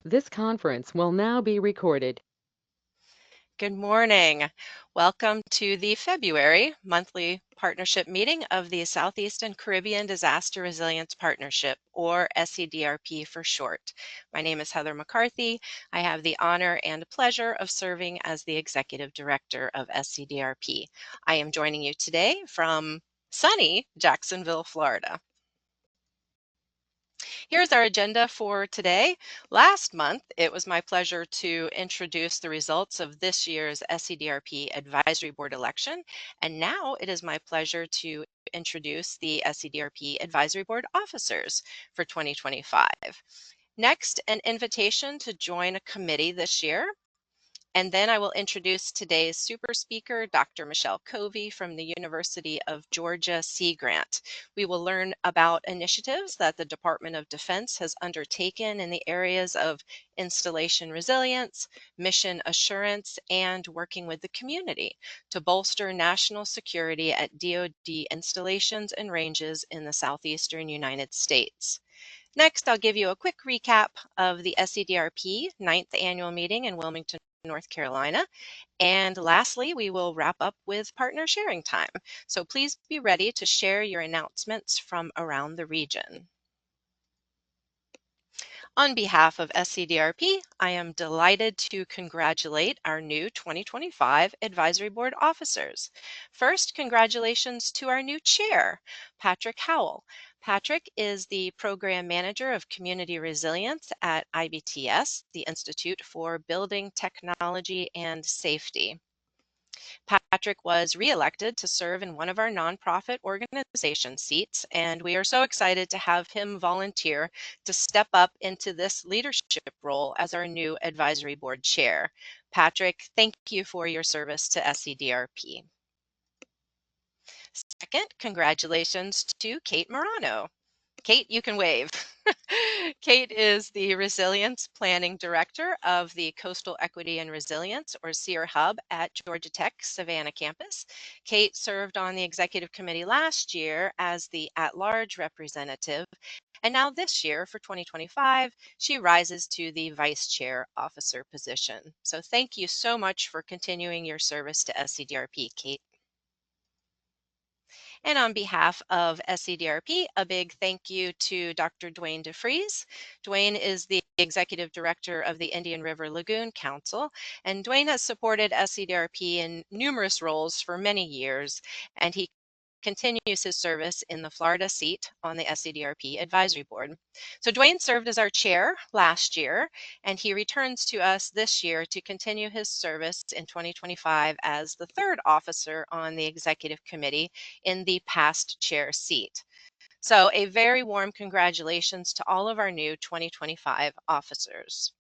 This conference will now be recorded. Good morning. Welcome to the February monthly partnership meeting of the Southeast and Caribbean Disaster Resilience Partnership, or SCDRP for short. My name is Heather McCarthy. I have the honor and pleasure of serving as the Executive Director of SCDRP. I am joining you today from sunny Jacksonville, Florida. Here's our agenda for today. Last month, it was my pleasure to introduce the results of this year's SCDRP Advisory Board election, and now it is my pleasure to introduce the SCDRP Advisory Board officers for 2025. Next, an invitation to join a committee this year. And then I will introduce today's super speaker, Dr. Michelle Covi from the University of Georgia Sea Grant. We will learn about initiatives that the Department of Defense has undertaken in the areas of installation resilience, mission assurance, and working with the community to bolster national security at DoD installations and ranges in the southeastern United States. Next, I'll give you a quick recap of the SCDRP 9th annual meeting in Wilmington, North Carolina. And lastly, we will wrap up with partner sharing time. So please be ready to share your announcements from around the region. On behalf of SCDRP, I am delighted to congratulate our new 2025 Advisory Board officers. First, congratulations to our new chair, Patrick Howell. Patrick is the Program Manager of Community Resilience at IBTS, the Institute for Building Technology and Safety. Patrick was reelected to serve in one of our nonprofit organization seats, and we are so excited to have him volunteer to step up into this leadership role as our new advisory board chair. Patrick, thank you for your service to SCDRP. Second, congratulations to Kate Morano. Kate, you can wave. Kate is the Resilience Planning Director of the Coastal Equity and Resilience, or SEER Hub, at Georgia Tech Savannah campus. Kate served on the executive committee last year as the at-large representative, and now this year, for 2025, she rises to the vice chair officer position. So thank you so much for continuing your service to SCDRP, Kate. And on behalf of SCDRP, a big thank you to Dr. Dwayne DeFries. Dwayne is the Executive Director of the Indian River Lagoon Council, and Dwayne has supported SCDRP in numerous roles for many years, and he continues his service in the Florida seat on the SCDRP Advisory Board. So Dwayne served as our chair last year, and he returns to us this year to continue his service in 2025 as the third officer on the executive committee in the past chair seat. So a very warm congratulations to all of our new 2025 officers.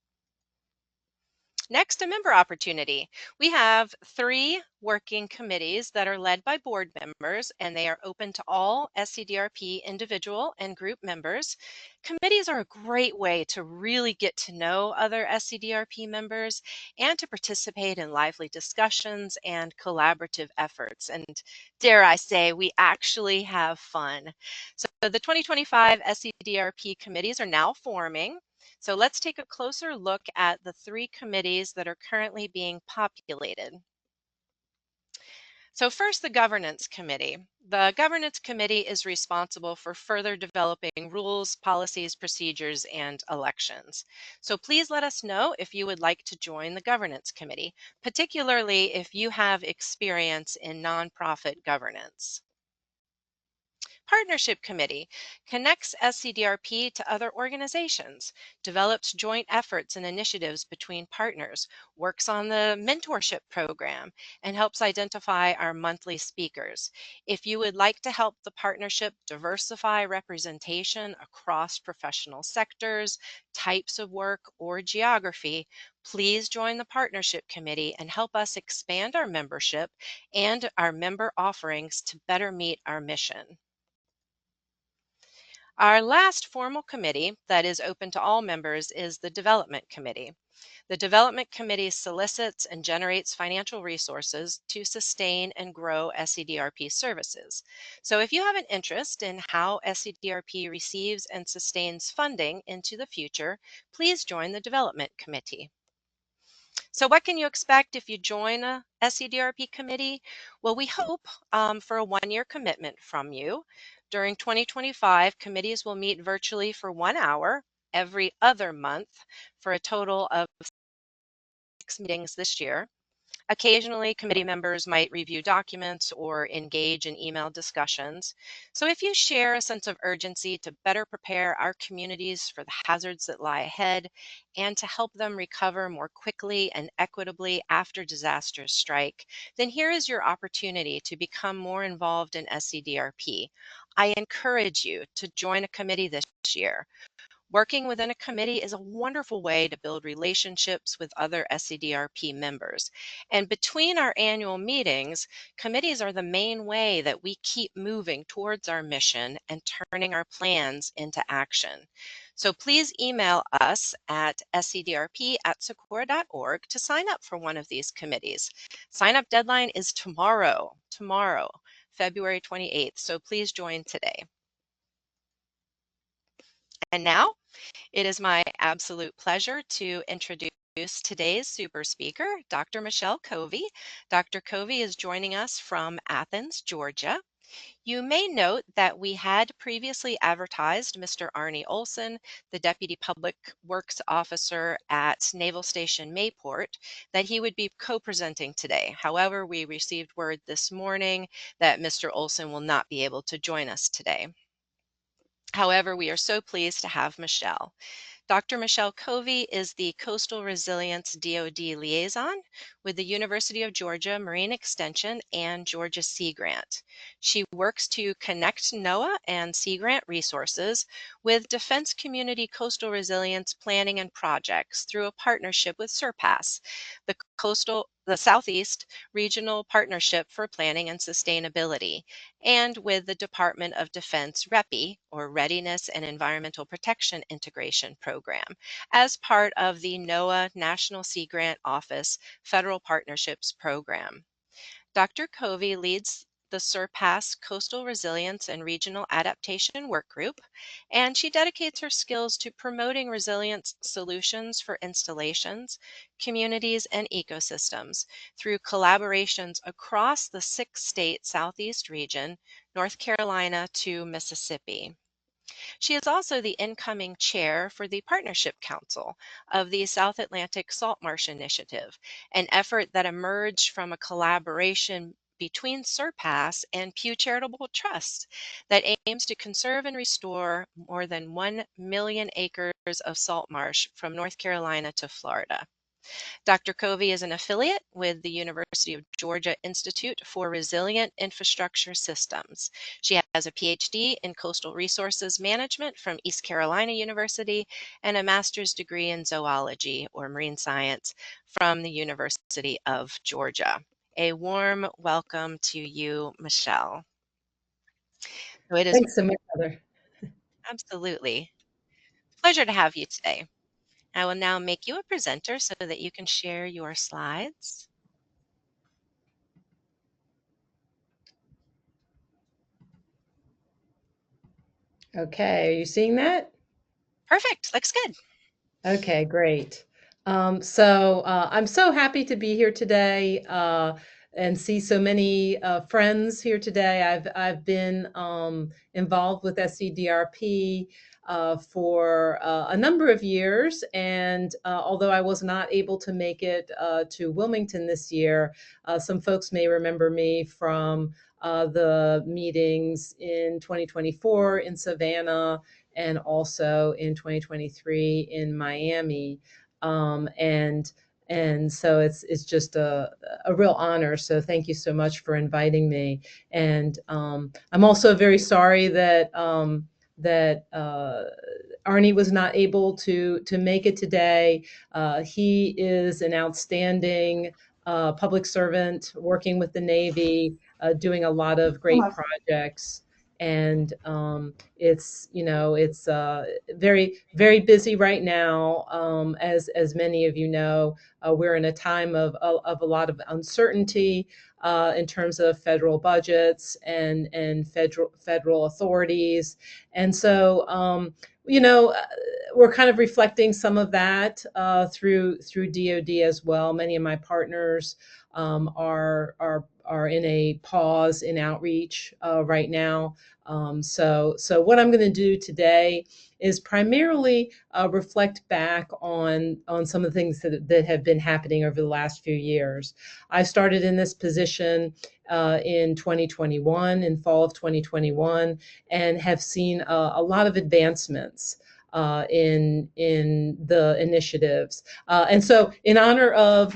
Next, a member opportunity. We have 3 working committees that are led by board members, and they are open to all SCDRP individual and group members. Committees are a great way to really get to know other SCDRP members and to participate in lively discussions and collaborative efforts. And dare I say, we actually have fun. So the 2025 SCDRP committees are now forming. So let's take a closer look at the 3 committees that are currently being populated. So first, the Governance Committee. The Governance Committee is responsible for further developing rules, policies, procedures, and elections. So please let us know if you would like to join the Governance Committee, particularly if you have experience in nonprofit governance. Partnership Committee connects SCDRP to other organizations, develops joint efforts and initiatives between partners, works on the mentorship program, and helps identify our monthly speakers. If you would like to help the partnership diversify representation across professional sectors, types of work, or geography, please join the Partnership Committee and help us expand our membership and our member offerings to better meet our mission. Our last formal committee that is open to all members is the Development Committee. The Development Committee solicits and generates financial resources to sustain and grow SCDRP services. So, if you have an interest in how SCDRP receives and sustains funding into the future, please join the Development Committee. So, what can you expect if you join a SCDRP committee? Well, we hope for a 1 year commitment from you. During 2025, committees will meet virtually for 1 hour every other month for a total of 6 meetings this year. Occasionally, committee members might review documents or engage in email discussions. So, if you share a sense of urgency to better prepare our communities for the hazards that lie ahead and to help them recover more quickly and equitably after disasters strike, then here is your opportunity to become more involved in SCDRP. I encourage you to join a committee this year. Working within a committee is a wonderful way to build relationships with other SCDRP members. And between our annual meetings, committees are the main way that we keep moving towards our mission and turning our plans into action. So please email us at scdrp@socorro.org to sign up for one of these committees. Sign up deadline is tomorrow, February 28th. So please join today. And now, it is my absolute pleasure to introduce today's super speaker, Dr. Michelle Covi. Dr. Covi is joining us from Athens, Georgia. You may note that we had previously advertised Mr. Arnie Olson, the Deputy Public Works Officer at Naval Station Mayport, that he would be co-presenting today. However, we received word this morning that Mr. Olson will not be able to join us today. However, we are so pleased to have Michelle. Dr. Michelle Covi is the Coastal Resilience DoD Liaison with the University of Georgia Marine Extension and Georgia Sea Grant. She works to connect NOAA and Sea Grant resources with Defense Community Coastal Resilience planning and projects through a partnership with SURPASS, the Southeast Regional Partnership for Planning and Sustainability, and with the Department of Defense REPI, or Readiness and Environmental Protection Integration Program, as part of the NOAA National Sea Grant Office Federal Partnerships Program. Dr. Covi leads the SURPASS Coastal Resilience and Regional Adaptation Work Group, and she dedicates her skills to promoting resilience solutions for installations, communities, and ecosystems through collaborations across the 6-state Southeast region, North Carolina to Mississippi. She is also the incoming chair for the Partnership Council of the South Atlantic Salt Marsh Initiative, an effort that emerged from a collaboration between SURPASS and Pew Charitable Trust that aims to conserve and restore more than 1 million acres of salt marsh from North Carolina to Florida. Dr. Covi is an affiliate with the University of Georgia Institute for Resilient Infrastructure Systems. She has a PhD in Coastal Resources Management from East Carolina University and a master's degree in zoology or marine science from the University of Georgia. A warm welcome to you, Michelle. So it is Thanks so much, Heather. absolutely a pleasure to have you today. I will now make you a presenter so that you can share your slides. Okay, are you seeing that? Perfect. Looks good. Okay, great. I'm so happy to be here today and see so many friends here today. I've been involved with SCDRP for a number of years, and although I was not able to make it to Wilmington this year, some folks may remember me from the meetings in 2024 in Savannah and also in 2023 in Miami. And so it's just a real honor. So thank you so much for inviting me. And I'm also very sorry that Arnie was not able to make it today. He is an outstanding public servant working with the Navy, doing a lot of great projects. and it's it's very, very busy right now. As many of you know, we're in a time of a lot of uncertainty in terms of federal budgets and federal authorities, and so we're kind of reflecting some of that through DoD as well. Many of my partners are in a pause in outreach right now. So what I'm going to do today is primarily reflect back on some of the things that have been happening over the last few years. I started in this position in 2021, in fall of 2021, and have seen a lot of advancements in the initiatives. And so, in honor of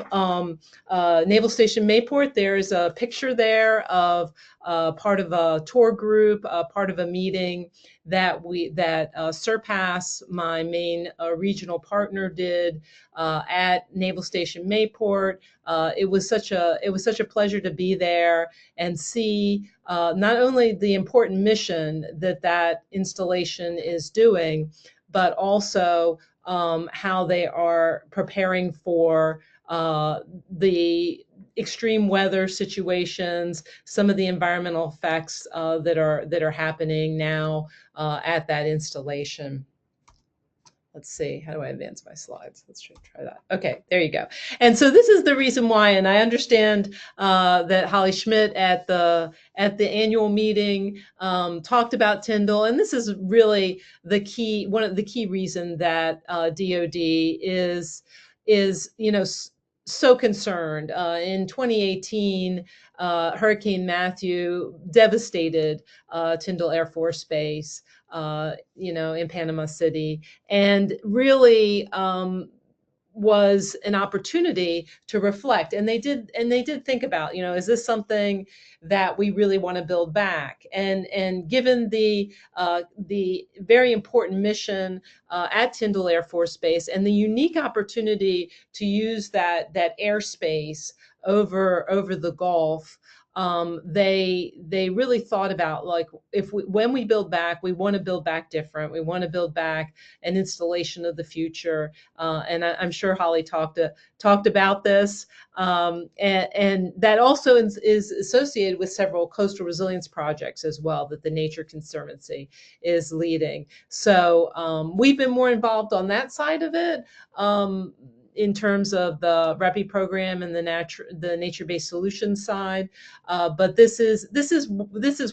Naval Station Mayport, there's a picture there of part of a tour group, part of a meeting that Surpass, my main regional partner, did at Naval Station Mayport. It was such a pleasure to be there and see not only the important mission that installation is doing, but also how they are preparing for the extreme weather situations, some of the environmental effects that are happening now at that installation. Let's see, how do I advance my slides? Let's try that. Okay, there you go. And so this is the reason why, and I understand that Holly Schmidt at the annual meeting talked about Tyndall, and this is really one of the key reason that DoD is so concerned. In 2018, Hurricane Matthew devastated Tyndall Air Force Base, in Panama City, and really was an opportunity to reflect. And they did think about, is this something that we really want to build back? And given the very important mission at Tyndall Air Force Base and the unique opportunity to use that airspace over the Gulf, they really thought about, like, when we build back, we want to build back different. We want to build back an installation of the future, and I'm sure Holly talked about this, and that also is associated with several coastal resilience projects as well that the Nature Conservancy is leading. So we've been more involved on that side of it. In terms of the REPI program and the nature-based solutions side, but this is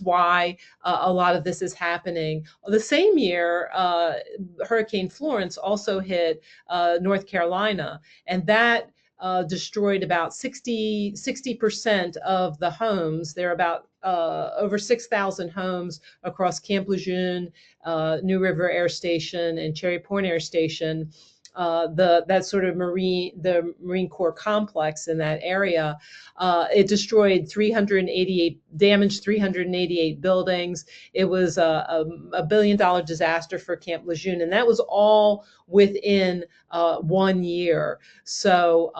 why a lot of this is happening. The same year, Hurricane Florence also hit North Carolina, and that destroyed about 60% of the homes. There are about over 6,000 homes across Camp Lejeune, New River Air Station, and Cherry Point Air Station. That sort of the Marine Corps complex in that area. It destroyed damaged 388 buildings. It was a $1 billion disaster for Camp Lejeune, and that was all within 1 year. So,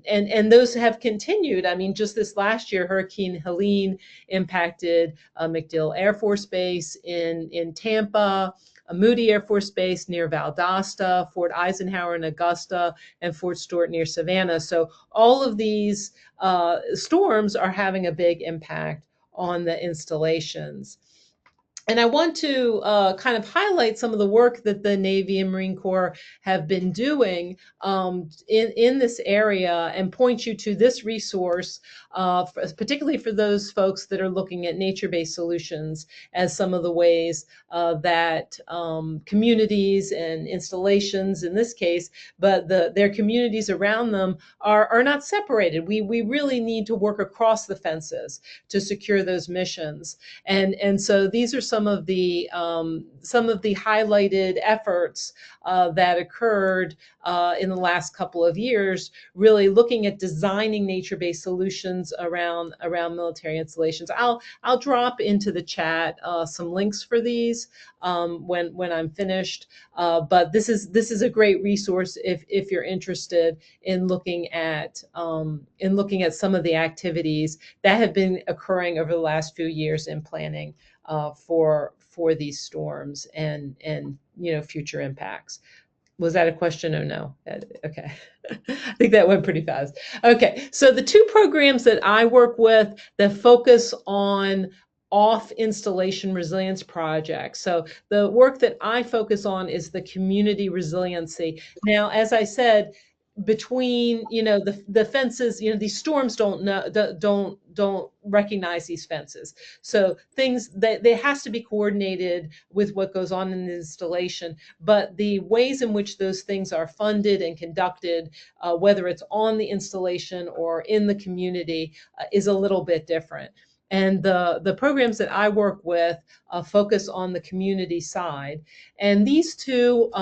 and those have continued. I mean, just this last year, Hurricane Helene impacted MacDill Air Force Base in Tampa, Moody Air Force Base near Valdosta, Fort Eisenhower in Augusta, and Fort Stewart near Savannah. So all of these storms are having a big impact on the installations. And I want to kind of highlight some of the work that the Navy and Marine Corps have been doing in this area, and point you to this resource, particularly for those folks that are looking at nature-based solutions as some of the ways that communities and installations, in this case, but their communities around them are not separated. We really need to work across the fences to secure those missions. And so these are some of the highlighted efforts that occurred in the last couple of years, really looking at designing nature-based solutions around military installations. I'll drop into the chat some links for these when I'm finished. But this is a great resource if you're interested in looking at some of the activities that have been occurring over the last few years in planning for these storms and future impacts. Was that a question or no? Okay. I think that went pretty fast. Okay. So the two programs that I work with that focus on off installation resilience projects. So the work that I focus on is the community resiliency. Now, as I said, between the fences, these storms don't recognize these fences, so things that they has to be coordinated with what goes on in the installation, but the ways in which those things are funded and conducted, whether it's on the installation or in the community, is a little bit different. And the programs that I work with focus on the community side. And these two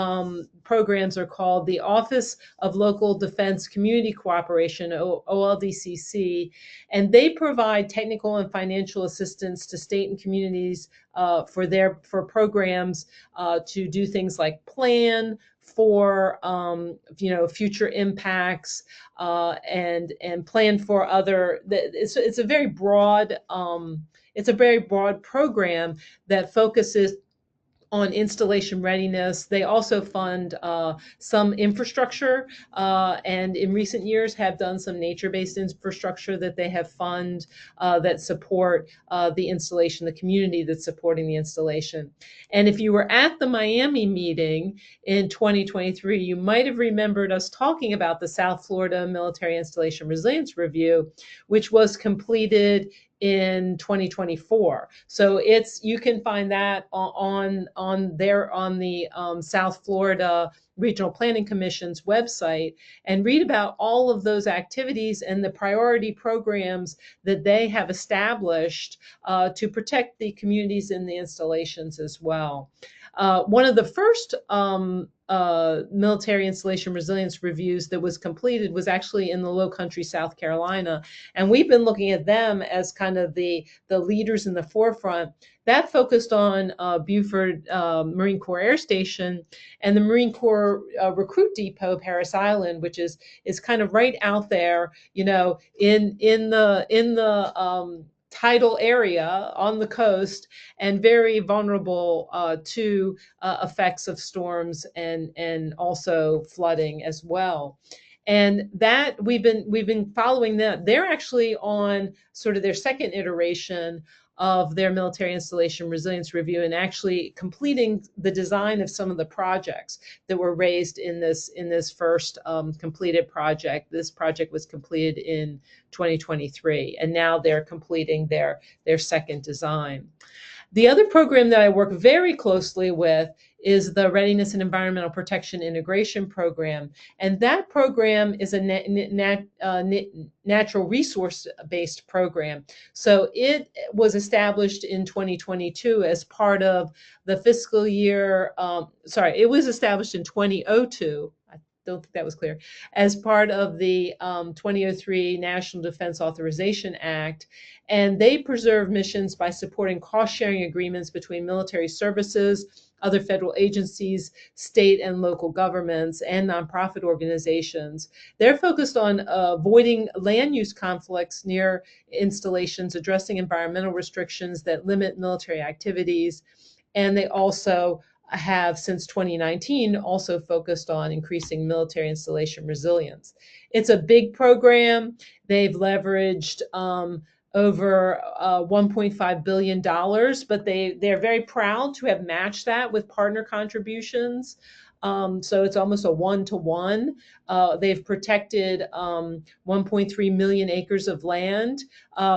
programs are called the Office of Local Defense Community Cooperation, OLDCC, and they provide technical and financial assistance to state and communities for programs to do things like plan for future impacts, and plan for other. It's a very broad program that focuses on installation readiness. They also fund some infrastructure, and in recent years have done some nature-based infrastructure that they have fund that support the installation, the community that's supporting the installation. And if you were at the Miami meeting in 2023, you might have remembered us talking about the South Florida Military Installation Resilience Review, which was completed in 2024. So you can find that on the South Florida Regional Planning Commission's website and read about all of those activities and the priority programs that they have established to protect the communities in the installations as well. One of the first military installation resilience reviews that was completed was actually in the Low Country, South Carolina. And we've been looking at them as kind of the leaders in the forefront. That focused on Beaufort Marine Corps Air Station and the Marine Corps Recruit Depot, Parris Island, which is kind of right out there, in the tidal area on the coast, and very vulnerable to effects of storms and also flooding as well. And that we've been following that. They're actually on sort of their second iteration of their military installation resilience review and actually completing the design of some of the projects that were raised in this first completed project. This project was completed in 2023, and now they're completing their second design. The other program that I work very closely with is the Readiness and Environmental Protection Integration Program. And that program is a natural resource-based program. So it was established in 2022 as part of the fiscal year, it was established in 2002. I don't think that was clear, as part of the 2003 National Defense Authorization Act. And they preserve missions by supporting cost-sharing agreements between military services, other federal agencies, state and local governments, and nonprofit organizations. They're focused on avoiding land use conflicts near installations, addressing environmental restrictions that limit military activities, and they also have, since 2019, also focused on increasing military installation resilience. It's a big program. They've leveraged over $1.5 billion, but they're very proud to have matched that with partner contributions. So it's almost a one-to-one. They've protected 1.3 million acres of land,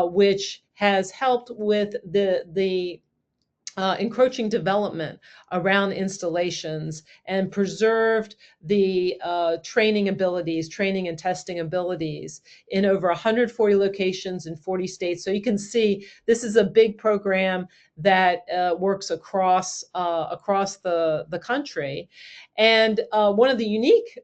which has helped with the encroaching development around installations and preserved the training and testing abilities in over 140 locations in 40 states. So you can see this is a big program that works across the country. And one of the unique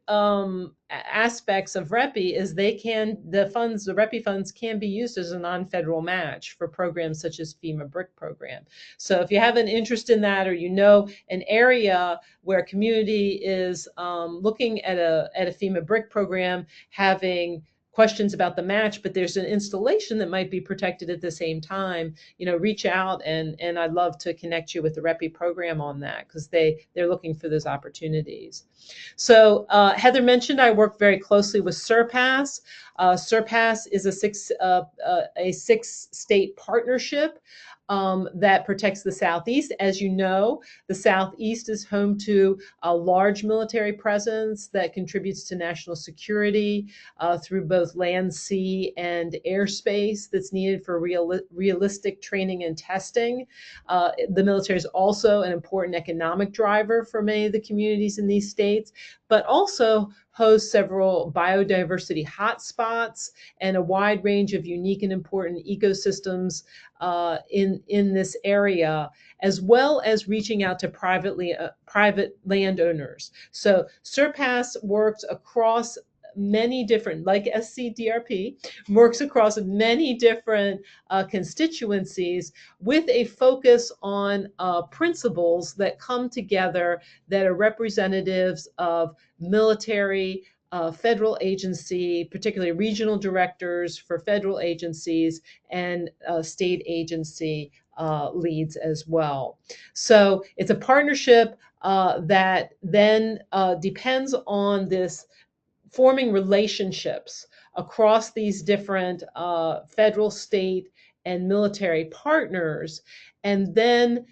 aspects of REPI is the REPI funds can be used as a non-federal match for programs such as FEMA BRIC program. So if you have an interest in that, or an area where a community is looking at a FEMA BRIC program, having questions about the match, but there's an installation that might be protected at the same time, reach out, and I'd love to connect you with the REPI program on that, because they're looking for those opportunities. So Heather mentioned I work very closely with SURPASS. SURPASS is a six-state partnership that protects the Southeast. As you know, the Southeast is home to a large military presence that contributes to national security through both land, sea, and airspace that's needed for realistic training and testing. The military is also an important economic driver for many of the communities in these states, but also hosts several biodiversity hotspots and a wide range of unique and important ecosystems in this area, as well as reaching out to private landowners. So SURPASS works across many different, like SCDRP, works across many different constituencies with a focus on principles that come together that are representatives of military, federal agency, particularly regional directors for federal agencies, and state agency leads as well. So it's a partnership that then depends on this forming relationships across these different federal, state, and military partners, and then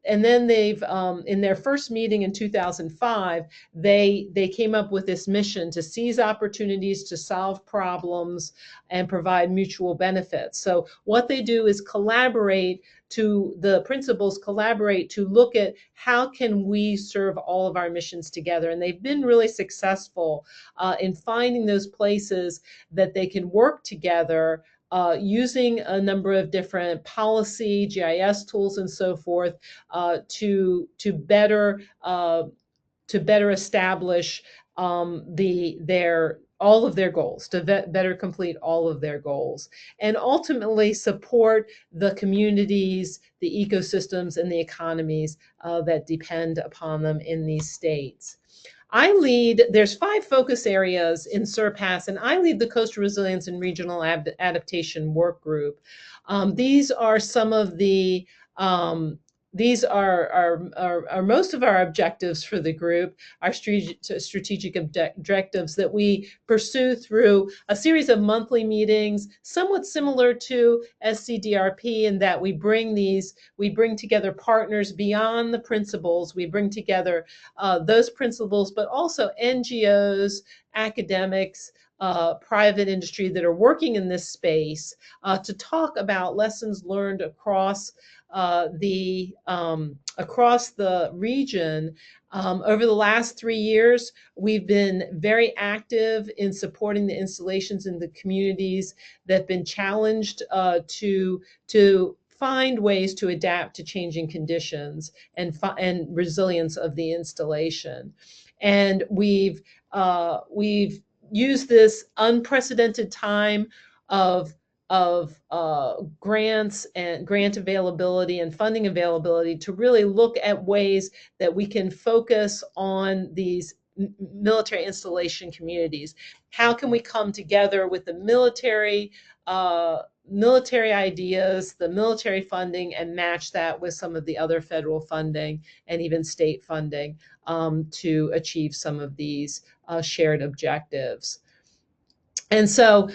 they've in their first meeting in 2005, they came up with this mission to seize opportunities to solve problems and provide mutual benefits. So what they do is the principals collaborate to look at how can we serve all of our missions together. And they've been really successful in finding those places that they can work together using a number of different policy, GIS tools, and so forth to better establish all of their goals, to better complete all of their goals, and ultimately support the communities, the ecosystems, and the economies that depend upon them in these states. There's 5 focus areas in SURPASS, and I lead the Coastal Resilience and Regional Adaptation Work Group. These are some of the these are most of our objectives for the group, our strategic objectives that we pursue through a series of monthly meetings, somewhat similar to SCDRP, in that we bring together partners beyond the principals. We bring together those principals, but also NGOs, academics, private industry that are working in this space to talk about lessons learned across the region. Over the last 3 years, we've been very active in supporting the installations in the communities that have been challenged to find ways to adapt to changing conditions and resilience of the installation. And we've used this unprecedented time of grants and grant availability and funding availability to really look at ways that we can focus on these military installation communities. How can we come together with the military ideas, the military funding, and match that with some of the other federal funding and even state funding to achieve some of these shared objectives. And so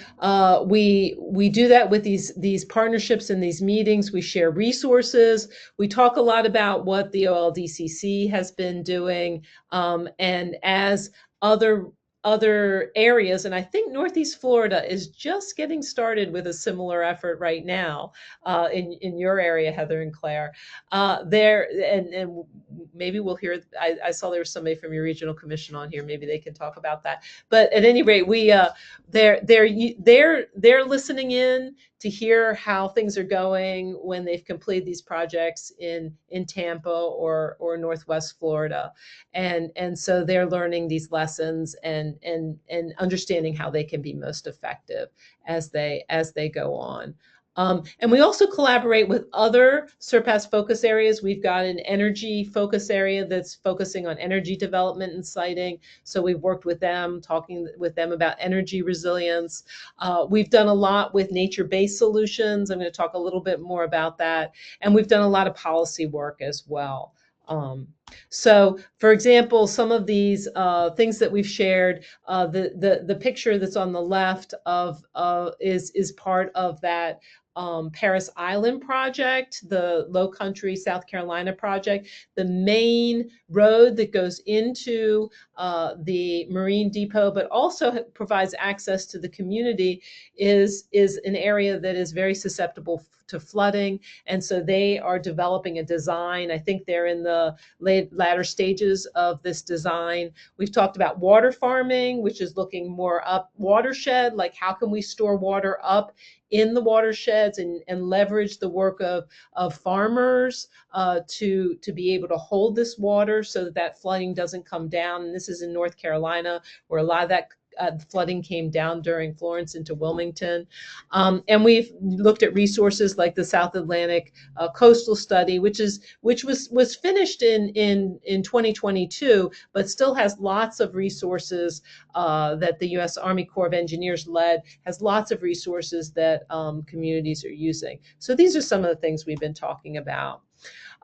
we do that with these partnerships and these meetings. We share resources. We talk a lot about what the OLDCC has been doing, and as other areas, and I think Northeast Florida is just getting started with a similar effort right now in your area, Heather and Claire. And maybe we'll hear. I saw there was somebody from your regional commission on here. Maybe they can talk about that. But at any rate, they're listening in to hear how things are going when they've completed these projects in Tampa or Northwest Florida, and so they're learning these lessons and understanding how they can be most effective as they go on. And we also collaborate with other Surpass focus areas. We've got an energy focus area that's focusing on energy development and siting. So we've worked with them, talking with them about energy resilience. We've done a lot with nature-based solutions. I'm going to talk a little bit more about that. And we've done a lot of policy work as well. So, for example, some of these things that we've shared, the picture that's on the left of is part of that Paris Island project, the Low Country South Carolina project. The main road that goes into the Marine Depot, but also provides access to the community, is an area that is very susceptible to flooding. And so they are developing a design. I think they're in the latter stages of this design. We've talked about water farming, which is looking more up watershed, like how can we store water up in the watersheds and leverage the work of farmers to be able to hold this water so that that flooding doesn't come down. And this is in North Carolina, where a lot of that flooding came down during Florence into Wilmington. And we've looked at resources like the South Atlantic Coastal Study, which was finished in 2022, but still has lots of resources that the U.S. Army Corps of Engineers led, has lots of resources that communities are using. So these are some of the things we've been talking about.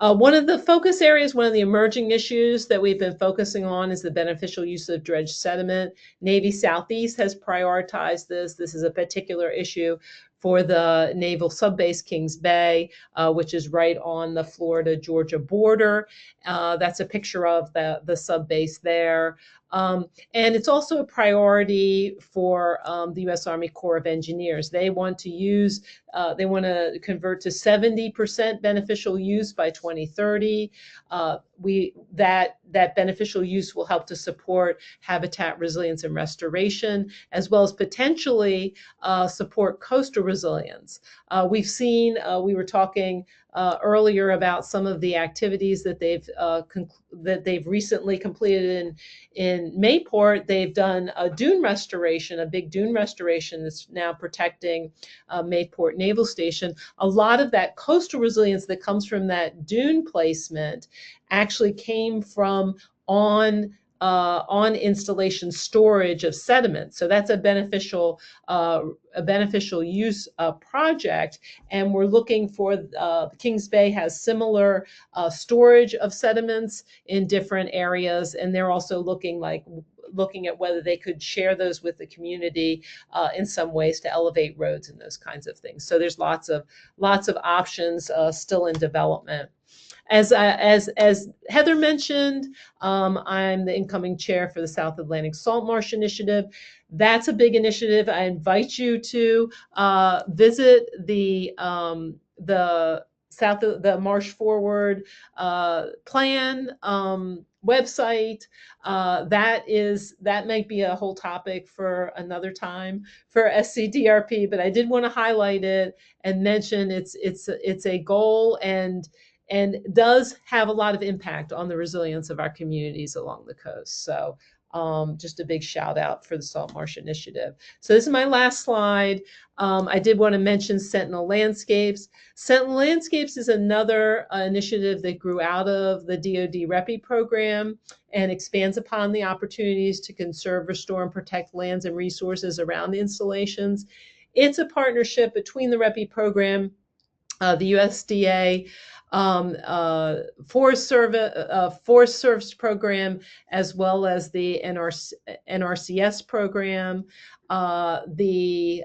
One of the focus areas, one of the emerging issues that we've been focusing on is the beneficial use of dredged sediment. Navy Southeast has prioritized this. This is a particular issue for the Naval Subbase Kings Bay, which is right on the Florida-Georgia border. That's a picture of the subbase there. And it's also a priority for the U.S. Army Corps of Engineers. They want to convert to 70% beneficial use by 2030. That beneficial use will help to support habitat resilience and restoration, as well as potentially support coastal resilience. We were talking earlier about some of the activities that they've recently completed in Mayport. They've done a dune restoration, a big dune restoration that's now protecting Mayport Naval Station. A lot of that coastal resilience that comes from that dune placement actually came from on installation storage of sediment. So that's a beneficial use project. And we're looking for Kings Bay has similar storage of sediments in different areas, and they're also looking at whether they could share those with the community in some ways to elevate roads and those kinds of things. So there's lots of options still in development. As Heather mentioned, I'm the incoming chair for the South Atlantic Salt Marsh Initiative. That's a big initiative. I invite you to visit the Marsh Forward plan website. That might be a whole topic for another time for SCDRP, but I did want to highlight it and mention it's a goal and does have a lot of impact on the resilience of our communities along the coast. So just a big shout out for the Salt Marsh Initiative. So this is my last slide. I did want to mention Sentinel Landscapes. Sentinel Landscapes is another initiative that grew out of the DoD REPI program and expands upon the opportunities to conserve, restore, and protect lands and resources around the installations. It's a partnership between the REPI program, the USDA, Forest Service program, as well as the NRCS program, the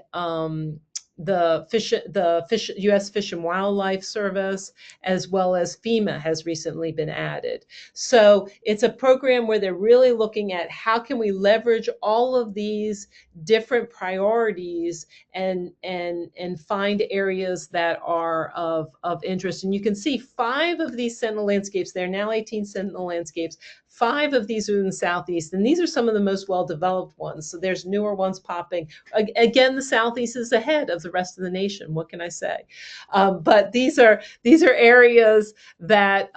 U.S. Fish and Wildlife Service, as well as FEMA has recently been added. So it's a program where they're really looking at how can we leverage all of these different priorities and find areas that are of interest. And you can see 5 of these Sentinel Landscapes. There are now 18 Sentinel Landscapes. 5 of these are in the Southeast, and these are some of the most well-developed ones. So there's newer ones popping. Again, the Southeast is ahead of the rest of the nation. What can I say? But these are areas that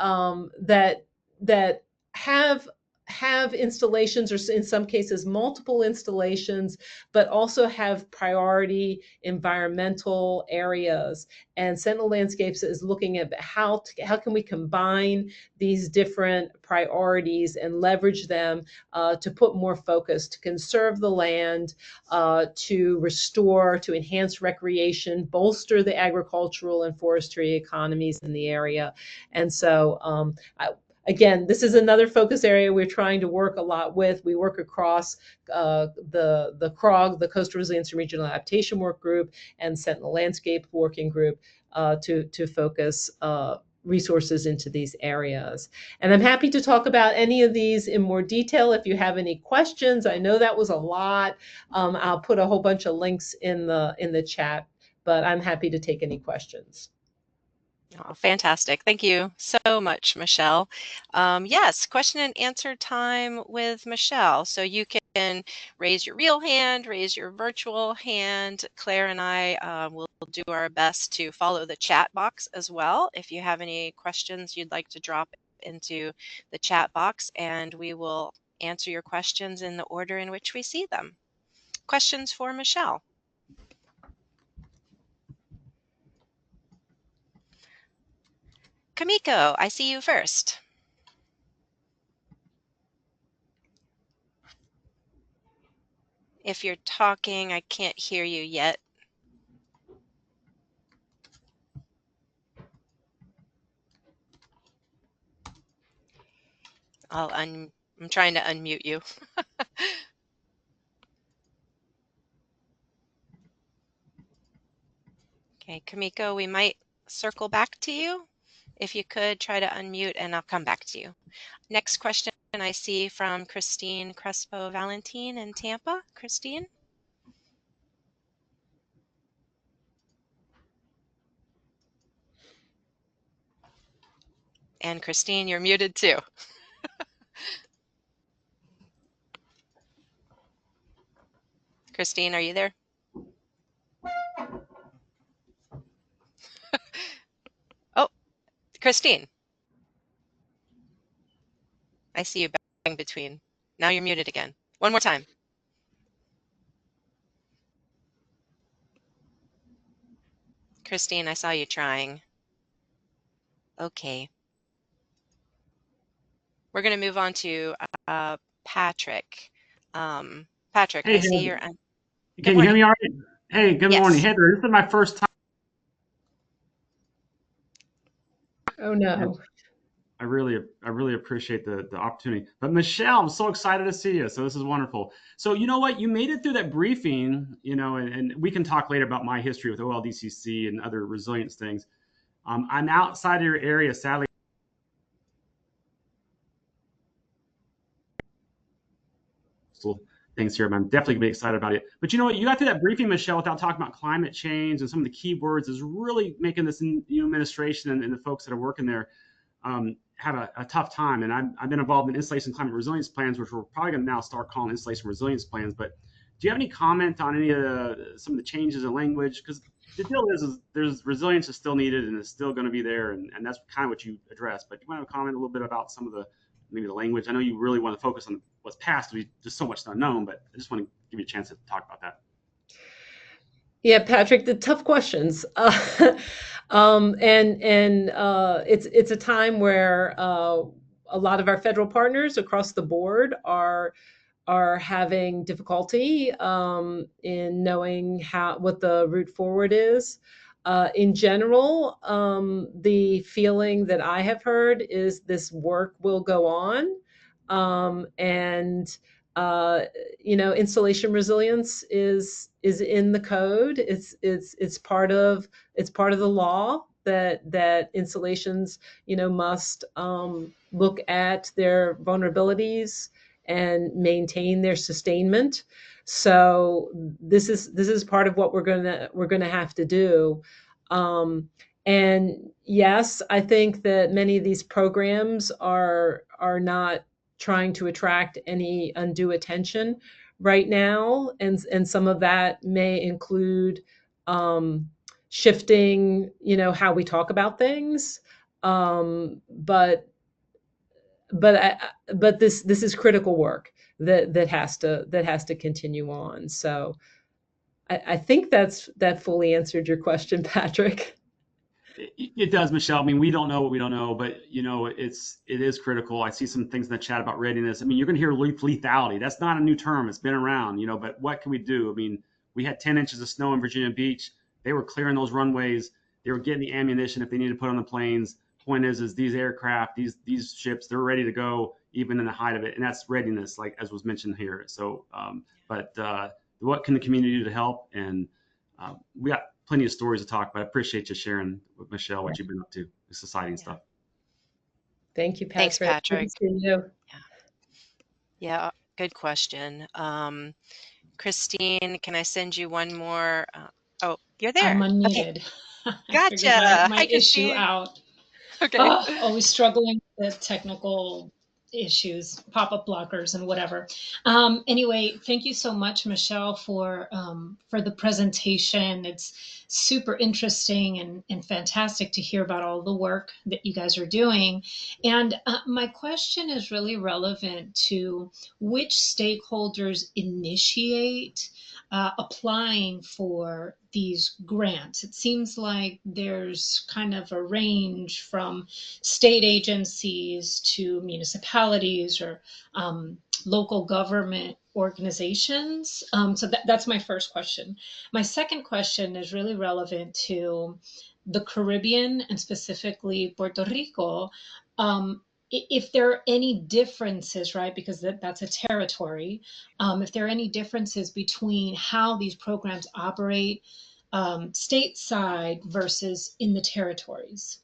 have have installations, or in some cases multiple installations, but also have priority environmental areas. And Sentinel Landscapes is looking at how can we combine these different priorities and leverage them to put more focus, to conserve the land, to restore, to enhance recreation, bolster the agricultural and forestry economies in the area. And so again, this is another focus area we're trying to work a lot with. We work across the CROG, the Coastal Resilience and Regional Adaptation Work Group, and Sentinel Landscape Working Group to focus resources into these areas. And I'm happy to talk about any of these in more detail if you have any questions. I know that was a lot. I'll put a whole bunch of links in the chat, but I'm happy to take any questions. Oh, fantastic. Thank you so much, Michelle. Yes, question and answer time with Michelle. So you can raise your real hand, raise your virtual hand. Claire and I will do our best to follow the chat box as well. If you have any questions you'd like to drop into the chat box, and we will answer your questions in the order in which we see them. Questions for Michelle? Kamiko, I see you first. If you're talking, I can't hear you yet. I'm trying to unmute you. Okay, Kamiko, we might circle back to you. If you could try to unmute, and I'll come back to you. Next question I see from Christine Crespo Valentin in Tampa. Christine? And Christine, you're muted too. Christine, are you there? Oh, Christine. I see you bouncing between. Now you're muted again. One more time. Christine, I saw you trying. Okay. We're going to move on to Patrick. Patrick, Hey, I see Heather. you're on. Good Can you hear morning. me all right? Hey, good morning, Yes. Heather. This is my first time. Oh no. I really appreciate the opportunity. But Michelle, I'm so excited to see you. So this is wonderful. So you know what? You made it through that briefing, and we can talk later about my history with OLDCC and other resilience things. I'm outside of your area, sadly. Things here, but I'm definitely gonna be excited about it. But you know what? You got through that briefing, Michelle, without talking about climate change and some of the key words is really making this administration and the folks that are working there have a tough time. And I've been involved in installation climate resilience plans, which we're probably going to now start calling installation resilience plans. But do you have any comment on any of some of the changes in language? Because the deal is there's resilience is still needed and it's still going to be there, and that's kind of what you addressed. But do you want to comment a little bit about some of maybe the language? I know you really want to focus on what's past. There's just so much unknown, but I just want to give you a chance to talk about that. Yeah, Patrick, the tough questions. It's a time where a lot of our federal partners across the board are having difficulty in knowing what the route forward is. In general, the feeling that I have heard is this work will go on, and installation resilience is in the code. It's part of the law that installations must look at their vulnerabilities and maintain their sustainment. So this is part of what we're gonna have to do. And yes, I think that many of these programs are not trying to attract any undue attention right now, and some of that may include shifting, how we talk about things. But but this is critical work that has to continue on. So I think that fully answered your question, Patrick. It does, Michelle. I mean, we don't know what we don't know, but it is critical. I see some things in the chat about readiness. I mean, you're going to hear lethality. That's not a new term. It's been around, but what can we do? I mean, we had 10 inches of snow in Virginia Beach. They were clearing those runways. They were getting the ammunition if they needed to put on the planes. Point is these aircraft, these ships, they're ready to go even in the height of it, and that's readiness, like as was mentioned here. So, what can the community do to help? And we got plenty of stories to talk about. I appreciate you sharing with Michelle what you've been up to, the society and stuff. Thank you, Patrick. Thanks, Patrick. Good to see you. Yeah, good question. Christine, can I send you one more? Oh, you're there. I'm unmuted. Okay. I figured Gotcha. my Hi, issue Christine. out. Okay. Always struggling with technical issues, pop-up blockers and whatever. Anyway, thank you so much, Michelle, for the presentation. It's super interesting and fantastic to hear about all the work that you guys are doing. And my question is really relevant to which stakeholders initiate applying for these grants. It seems like there's kind of a range from state agencies to municipalities or local government organizations. So that's my first question. My second question is really relevant to the Caribbean and specifically Puerto Rico. If there are any differences, right, because that's a territory, if there are any differences between how these programs operate stateside versus in the territories.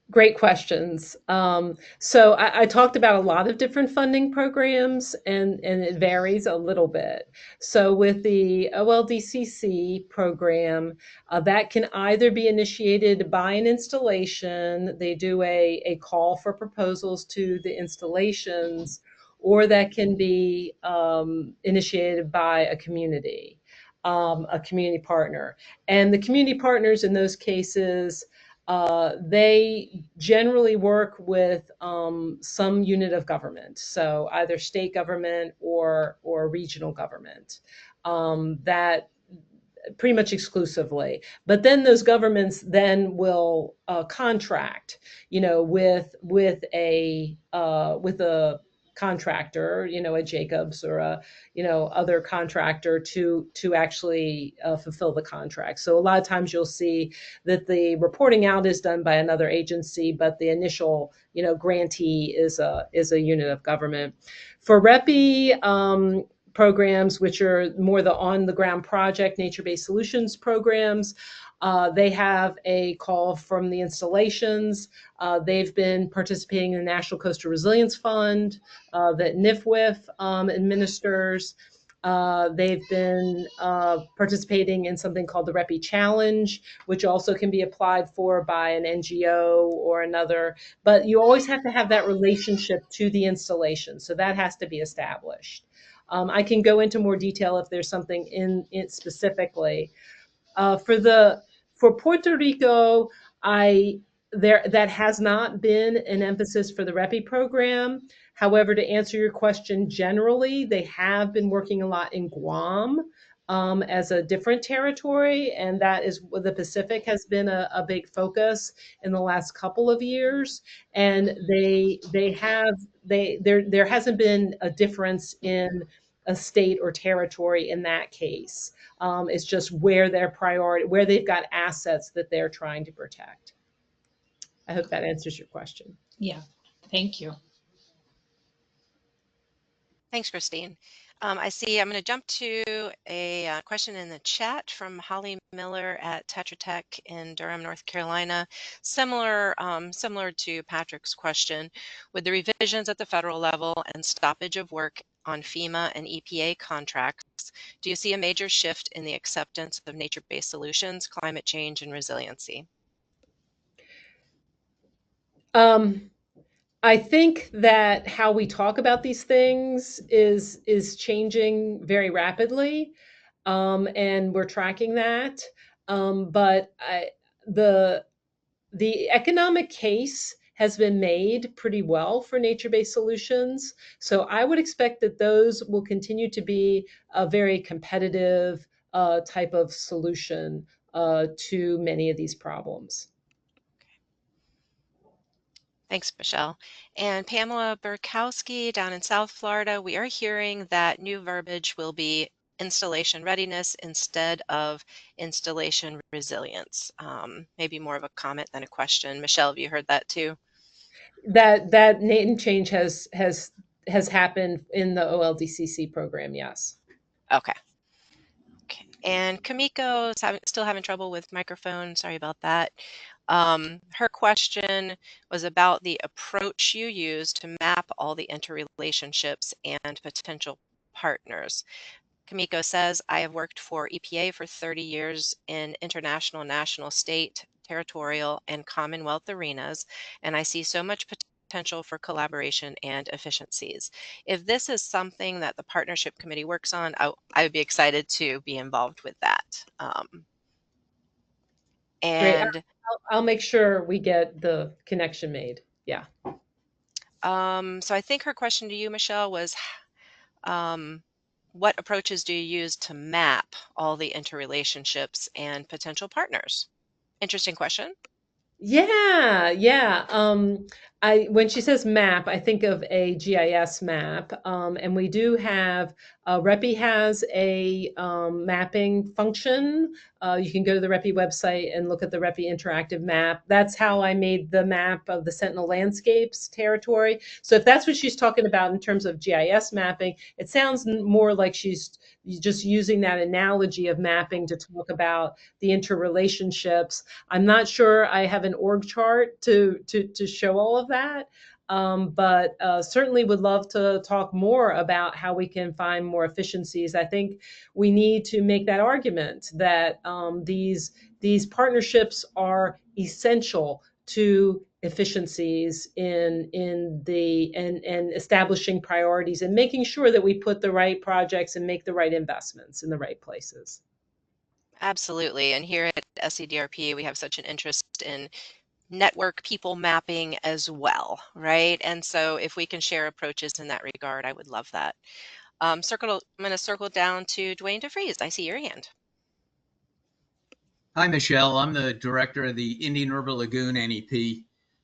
Great questions. So I talked about a lot of different funding programs, and it varies a little bit. So with the OLDCC program, that can either be initiated by an installation, they do a call for proposals to the installations, or that can be initiated by a community partner. And the community partners in those cases, they generally work with some unit of government, so either state government or regional government. That pretty much exclusively. But then those governments then will contract, with a contractor, a Jacobs or a other contractor to actually fulfill the contract. So a lot of times you'll see that the reporting out is done by another agency, but the initial grantee is a unit of government. For REPI programs, which are more the on-the-ground project, nature-based solutions programs, they have a call from the installations. They've been participating in the National Coastal Resilience Fund that NIFWIF administers. They've been participating in something called the REPI Challenge, which also can be applied for by an NGO or another. But you always have to have that relationship to the installation. So that has to be established. I can go into more detail if there's something in it specifically. For Puerto Rico, that has not been an emphasis for the REPI program. However, to answer your question generally, they have been working a lot in Guam as a different territory, and that is the Pacific has been a big focus in the last couple of years. And there hasn't been a difference in a state or territory in that case. It's just where where they've got assets that they're trying to protect. I hope that answers your question. Yeah, thank you. Thanks, Christine. I see I'm going to jump to a question in the chat from Holly Miller at Tetra Tech in Durham, North Carolina. Similar to Patrick's question, with the revisions at the federal level and stoppage of work on FEMA and EPA contracts, do you see a major shift in the acceptance of nature-based solutions, climate change, and resiliency? I think that how we talk about these things is changing very rapidly, and we're tracking that. But the economic case has been made pretty well for nature-based solutions. So I would expect that those will continue to be a very competitive type of solution to many of these problems. Thanks, Michelle. And Pamela Burkowski down in South Florida, we are hearing that new verbiage will be installation readiness instead of installation resilience. Maybe more of a comment than a question. Michelle, have you heard that too? That name change has happened in the OLDCC program, yes. Okay. Okay. And Kamiko's still having trouble with microphone. Sorry about that. Her question was about the approach you use to map all the interrelationships and potential partners. Kamiko says, I have worked for EPA for 30 years in international, national, state, territorial, and Commonwealth arenas, and I see so much potential for collaboration and efficiencies. If this is something that the partnership committee works on, I would be excited to be involved with that. Great. And I'll make sure we get the connection made. Yeah. so I think her question to you, Michelle, was what approaches do you use to map all the interrelationships and potential partners? Interesting question. Yeah, yeah. I when she says map, I think of a GIS map, and we do have REPI has a mapping function. You can go to the REPI website and look at the REPI interactive map. That's how I made the map of the Sentinel Landscapes territory. So if that's what she's talking about in terms of GIS mapping, it sounds more like she's just using that analogy of mapping to talk about the interrelationships. I'm not sure I have an org chart to show all of that, but certainly would love to talk more about how we can find more efficiencies. I think we need to make that argument that these partnerships are essential to efficiencies in the and establishing priorities and making sure that we put the right projects and make the right investments in the right places. Absolutely. And here at SCDRP, we have such an interest in network people mapping as well, right? And so if we can share approaches in that regard, I would love that. I'm going to circle down to Dwayne DeFries. I see your hand. Hi, Michelle. I'm the director of the Indian River Lagoon NEP.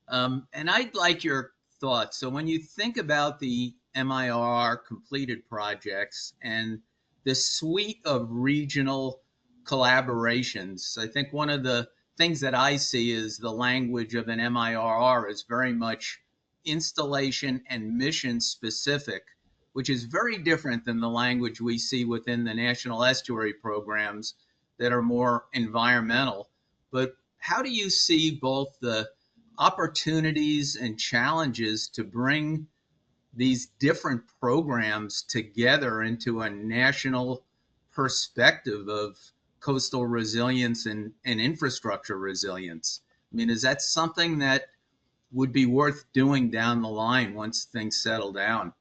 And I'd like your thoughts. So when you think about the MIR completed projects and the suite of regional collaborations, I think one of the things that I see is the language of an MIRR is very much installation and mission specific, which is very different than the language we see within the National Estuary programs that are more environmental. But how do you see both the opportunities and challenges to bring these different programs together into a national perspective of coastal resilience and infrastructure resilience? I mean, is that something that would be worth doing down the line once things settle down?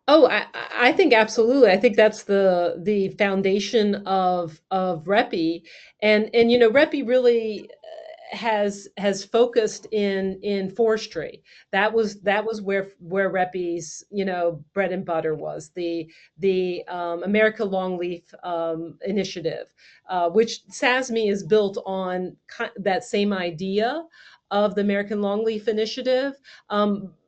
Oh, I think absolutely. I think that's the foundation of REPI, and REPI really has focused in forestry. That was where REPI's bread and butter was the America Longleaf initiative, which SASME is built on that same idea of the American Longleaf Initiative.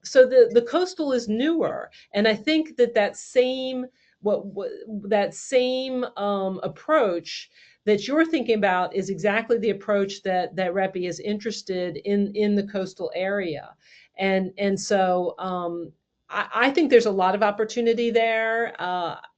So the coastal is newer, and I think that same that same approach that you're thinking about is exactly the approach that REPI is interested in the coastal area, and so I think there's a lot of opportunity there,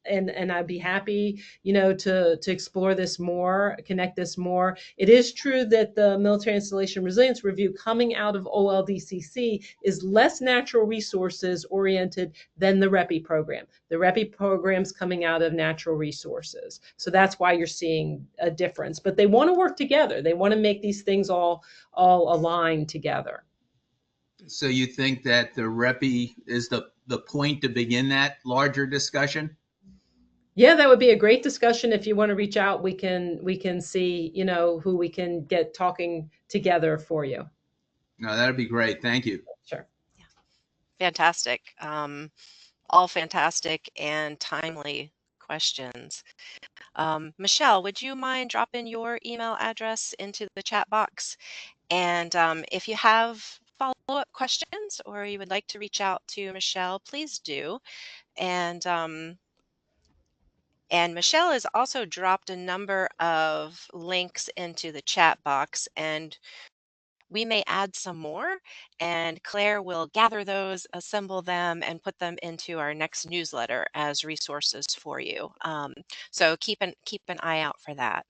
and I'd be happy, to explore this more, connect this more. It is true that the Military Installation Resilience Review coming out of OLDCC is less natural resources oriented than the REPI program. The REPI program's coming out of natural resources, so that's why you're seeing a difference. But they want to work together. They want to make these things all align together. So you think that the REPI is the point to begin that larger discussion? Yeah, that would be a great discussion. If you want to reach out, we can see, who we can get talking together for you. No, that'd be great. Thank you. Sure. Fantastic. All fantastic and timely questions. Michelle, would you mind dropping your email address into the chat box? And if you have follow-up questions or you would like to reach out to Michelle, please do. And Michelle has also dropped a number of links into the chat box, and we may add some more, and Claire will gather those, assemble them, and put them into our next newsletter as resources for you. So keep an eye out for that.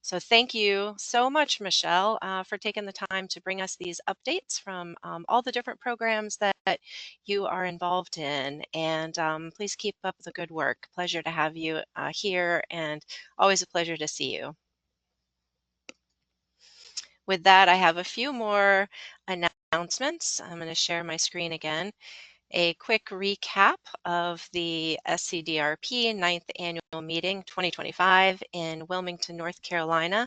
So thank you so much, Michelle, for taking the time to bring us these updates from all the different programs that you are involved in. And please keep up the good work. Pleasure to have you here, and always a pleasure to see you. With that, I have a few more announcements. I'm going to share my screen again. A quick recap of the SCDRP 9th Annual Meeting 2025 in Wilmington, North Carolina.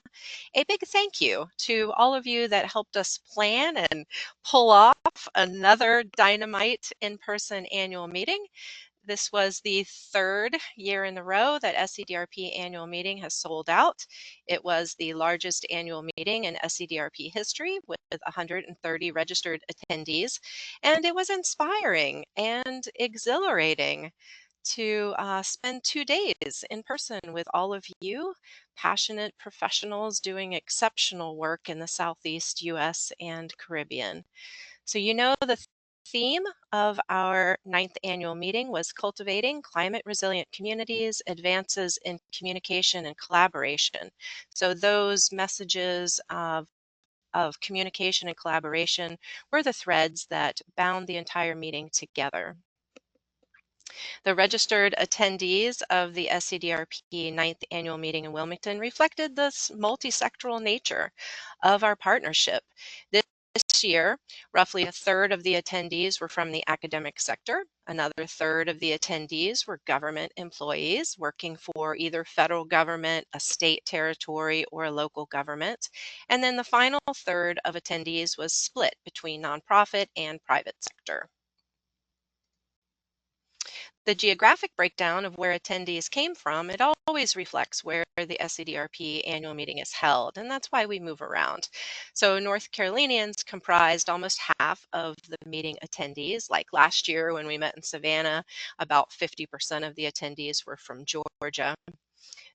A big thank you to all of you that helped us plan and pull off another dynamite in-person annual meeting. This was the third year in a row that SCDRP annual meeting has sold out. It was the largest annual meeting in SCDRP history with 130 registered attendees, and it was inspiring and exhilarating to spend 2 days in person with all of you, passionate professionals doing exceptional work in the Southeast US and Caribbean. So you know the theme of our 9th annual meeting was cultivating climate resilient communities, advances in communication and collaboration. So those messages of communication and collaboration were the threads that bound the entire meeting together. The registered attendees of the SCDRP 9th annual meeting in Wilmington reflected this multi-sectoral nature of our partnership. This year, roughly a third of the attendees were from the academic sector. Another third of the attendees were government employees working for either federal government, a state territory, or a local government. And then the final third of attendees was split between nonprofit and private sector. The geographic breakdown of where attendees came from, it always reflects where the SCDRP annual meeting is held, and that's why we move around. So North Carolinians comprised almost half of the meeting attendees. Like last year when we met in Savannah, about 50% of the attendees were from Georgia.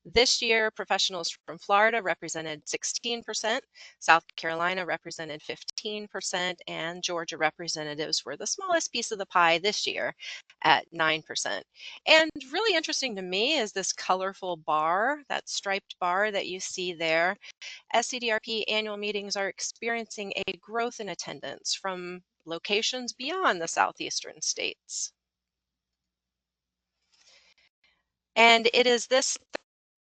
This year, professionals from Florida represented 16%, South Carolina represented 15%, and Georgia representatives were the smallest piece of the pie this year at 9%. And really interesting to me is this colorful bar, that striped bar that you see there. SCDRP annual meetings are experiencing a growth in attendance from locations beyond the southeastern states. And it is this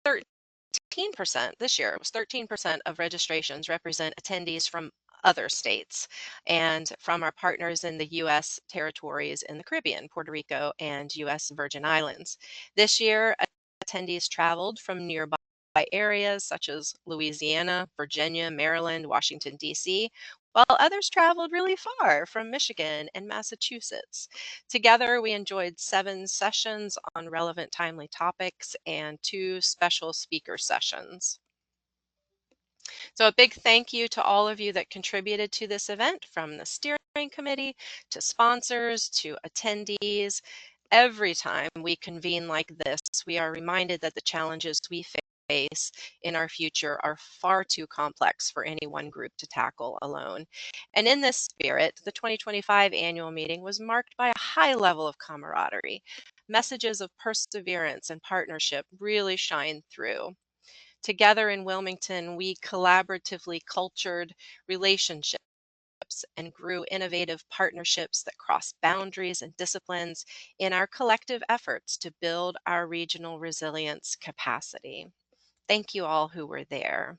13% this year. It was 13% of registrations represent attendees from other states and from our partners in the U.S. territories in the Caribbean, Puerto Rico, and U.S. Virgin Islands. This year, attendees traveled from nearby areas such as Louisiana, Virginia, Maryland, Washington, D.C., while others traveled really far from Michigan and Massachusetts. Together, we enjoyed 7 sessions on relevant timely topics and 2 special speaker sessions. So a big thank you to all of you that contributed to this event, from the steering committee to sponsors to attendees. Every time we convene like this, we are reminded that the challenges we face in our future are far too complex for any one group to tackle alone. And in this spirit, the 2025 annual meeting was marked by a high level of camaraderie. Messages of perseverance and partnership really shine through. Together in Wilmington, we collaboratively cultured relationships and grew innovative partnerships that cross boundaries and disciplines in our collective efforts to build our regional resilience capacity. Thank you all who were there.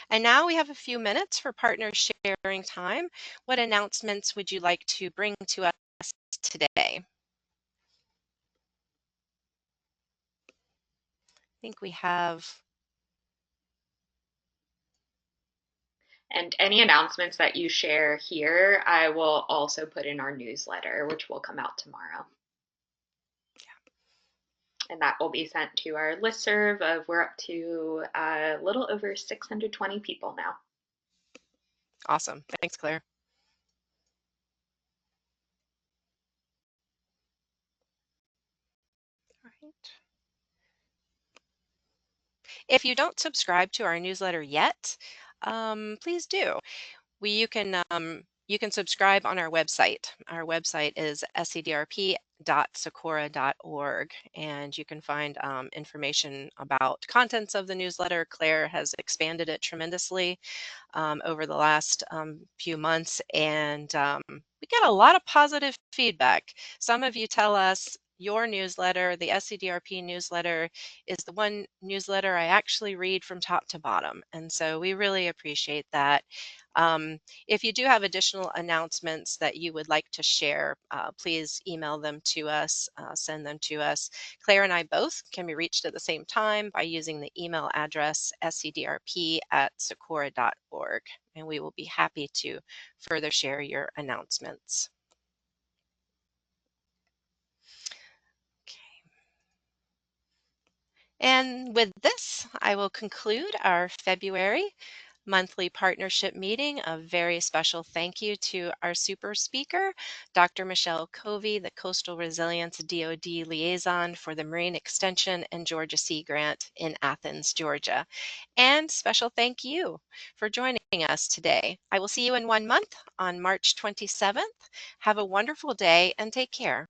And now we have a few minutes for partner sharing time. What announcements would you like to bring to us today? I think we have And any announcements that you share here, I will also put in our newsletter, which will come out tomorrow. And that will be sent to our listserv of, we're up to a little over 620 people now. Awesome. Thanks, Claire. All right. If you don't subscribe to our newsletter yet, please do. You can subscribe on our website. Our website is scdrp.socorro.org, and you can find information about contents of the newsletter. Claire has expanded it tremendously over the last few months, and we get a lot of positive feedback. Some of you tell us your newsletter, the SCDRP newsletter, is the one newsletter I actually read from top to bottom, and so we really appreciate that. If you do have additional announcements that you would like to share, please email them to us, send them to us. Claire and I both can be reached at the same time by using the email address scdrp@socorro.org, and we will be happy to further share your announcements. Okay. And with this, I will conclude our February monthly partnership meeting. A very special thank you to our super speaker, Dr. Michelle Covi, the Coastal Resilience DoD Liaison for the Marine Extension and Georgia Sea Grant in Athens, Georgia. And special thank you for joining us today. I will see you in 1 month on March 27th. Have a wonderful day and take care.